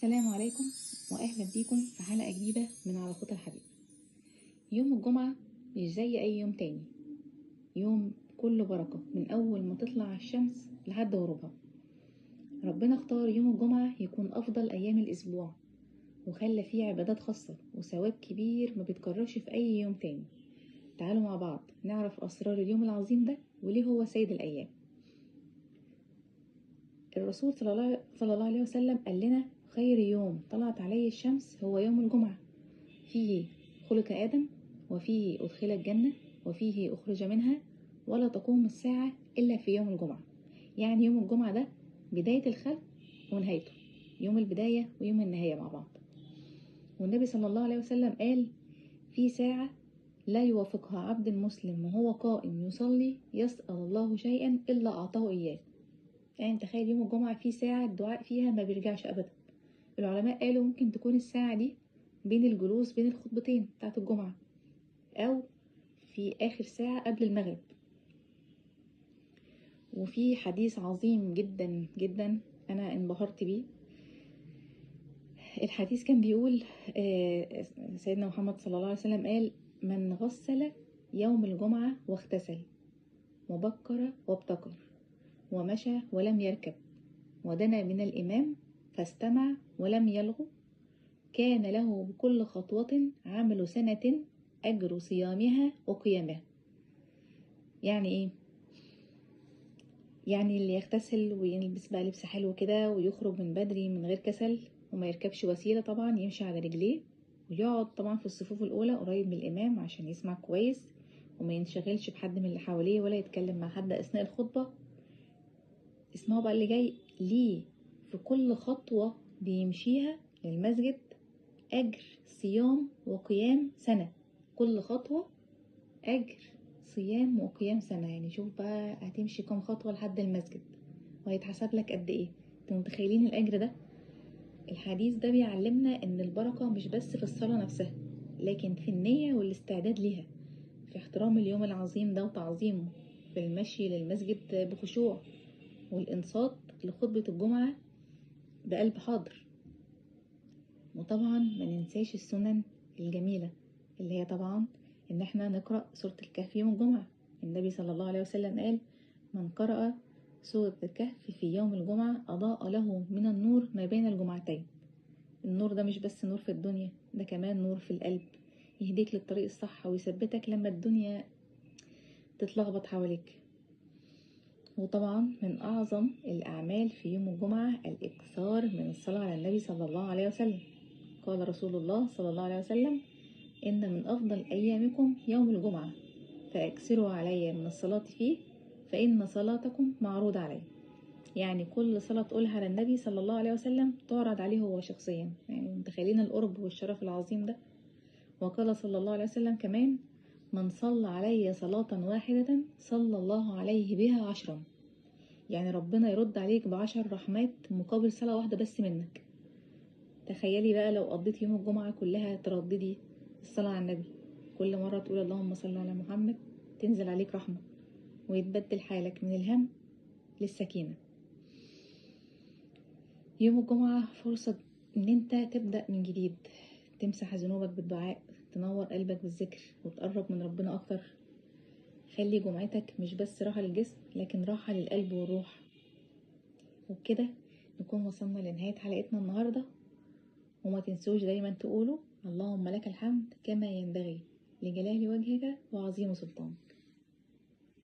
السلام عليكم واهلا بيكم في حلقة جديدة من على خط الحديث. يوم الجمعة مش زي اي يوم تاني، يوم كله بركة من اول ما تطلع الشمس لحد غروبها. ربنا اختار يوم الجمعة يكون افضل ايام الاسبوع، وخلى فيه عبادات خاصة وثواب كبير ما بيتكررش في اي يوم تاني. تعالوا مع بعض نعرف اسرار اليوم العظيم ده وليه هو سيد الايام. الرسول صلى الله عليه وسلم قال لنا: خير يوم طلعت عليه الشمس هو يوم الجمعة، فيه خلق آدم، وفيه أدخل الجنة، وفيه أخرج منها، ولا تقوم الساعة إلا في يوم الجمعة. يعني يوم الجمعة ده بداية الخلق ونهايته، يوم البداية ويوم النهاية مع بعض. والنبي صلى الله عليه وسلم قال: في ساعة لا يوافقها عبد المسلم وهو قائم يصلي يسأل الله شيئا إلا أعطاه إياه. يعني تخيل يوم الجمعة في ساعة الدعاء فيها ما بيرجعش أبدا. العلماء قالوا ممكن تكون الساعة دي بين الجلوس بين الخطبتين بتاعت الجمعة، أو في آخر ساعة قبل المغرب. وفي حديث عظيم جدا جدا أنا انبهرت بيه. الحديث كان بيقول سيدنا محمد صلى الله عليه وسلم قال: من غسل يوم الجمعة واغتسل وبكر وابتكر ومشى ولم يركب ودنا من الإمام فاستمع ولم يلغو، كان له بكل خطوة عمل سنة أجر صيامها وقيامها. يعني إيه؟ يعني اللي يغتسل ويلبس بقى لبس حلو كده ويخرج من بدري من غير كسل، وما يركبش وسيلة طبعا، يمشي على رجليه، ويقعد طبعا في الصفوف الأولى قريب من الإمام عشان يسمع كويس، وما ينشغلش بحد من اللي حواليه ولا يتكلم مع حد أثناء الخطبة. اسمعوا بقى اللي جاي ليه: في كل خطوة بيمشيها للمسجد أجر صيام وقيام سنة. كل خطوة أجر صيام وقيام سنة. يعني شوف بقى هتمشي كم خطوة لحد المسجد وهيتحسب لك قد ايه. انتوا متخيلين الأجر ده؟ الحديث ده بيعلمنا ان البركة مش بس في الصلاة نفسها، لكن في النية والاستعداد ليها، في احترام اليوم العظيم ده وتعظيمه، في المشي للمسجد بخشوع، والإنصات لخطبة الجمعة بقلب حاضر. وطبعا ما ننساش السنن الجميلة اللي هي طبعا ان احنا نقرأ سورة الكهف يوم الجمعة. النبي صلى الله عليه وسلم قال: من قرأ سورة الكهف في يوم الجمعة أضاء له من النور ما بين الجمعتين. النور ده مش بس نور في الدنيا، ده كمان نور في القلب، يهديك للطريق الصح ويثبتك لما الدنيا تتلخبط حواليك. وطبعا من أعظم الأعمال في يوم الجمعة الإكثار من الصلاة على النبي صلى الله عليه وسلم. قال رسول الله صلى الله عليه وسلم: إن من أفضل أيامكم يوم الجمعة، فأكثروا علي من الصلاة فيه فإن صلاتكم معروض علي. يعني كل صلاة تقولها على النبي صلى الله عليه وسلم تعرض عليه هو شخصيا. يعني متخيلين القرب والشرف العظيم ده. وقال صلى الله عليه وسلم كمان: من صلى علي صلاة واحدة صلى الله عليه بها 10. يعني ربنا يرد عليك ب10 رحمات مقابل صلاة واحدة بس منك. تخيلي بقى لو قضيت يوم الجمعة كلها ترددي الصلاة على النبي، كل مرة تقول اللهم صل على محمد تنزل عليك رحمة ويتبدل حالك من الهم للسكينة. يوم الجمعة فرصة ان انت تبدأ من جديد، تمسح ذنوبك بالدعاء، تنور قلبك بالذكر وتقرب من ربنا اكتر. خلي جمعتك مش بس راحة للجسم لكن راحة للقلب والروح. وبكده نكون وصلنا لنهاية حلقتنا النهاردة. وما تنسوش دايما تقولوا اللهم لك الحمد كما ينبغي لجلال وجهك وعظيم سلطانك.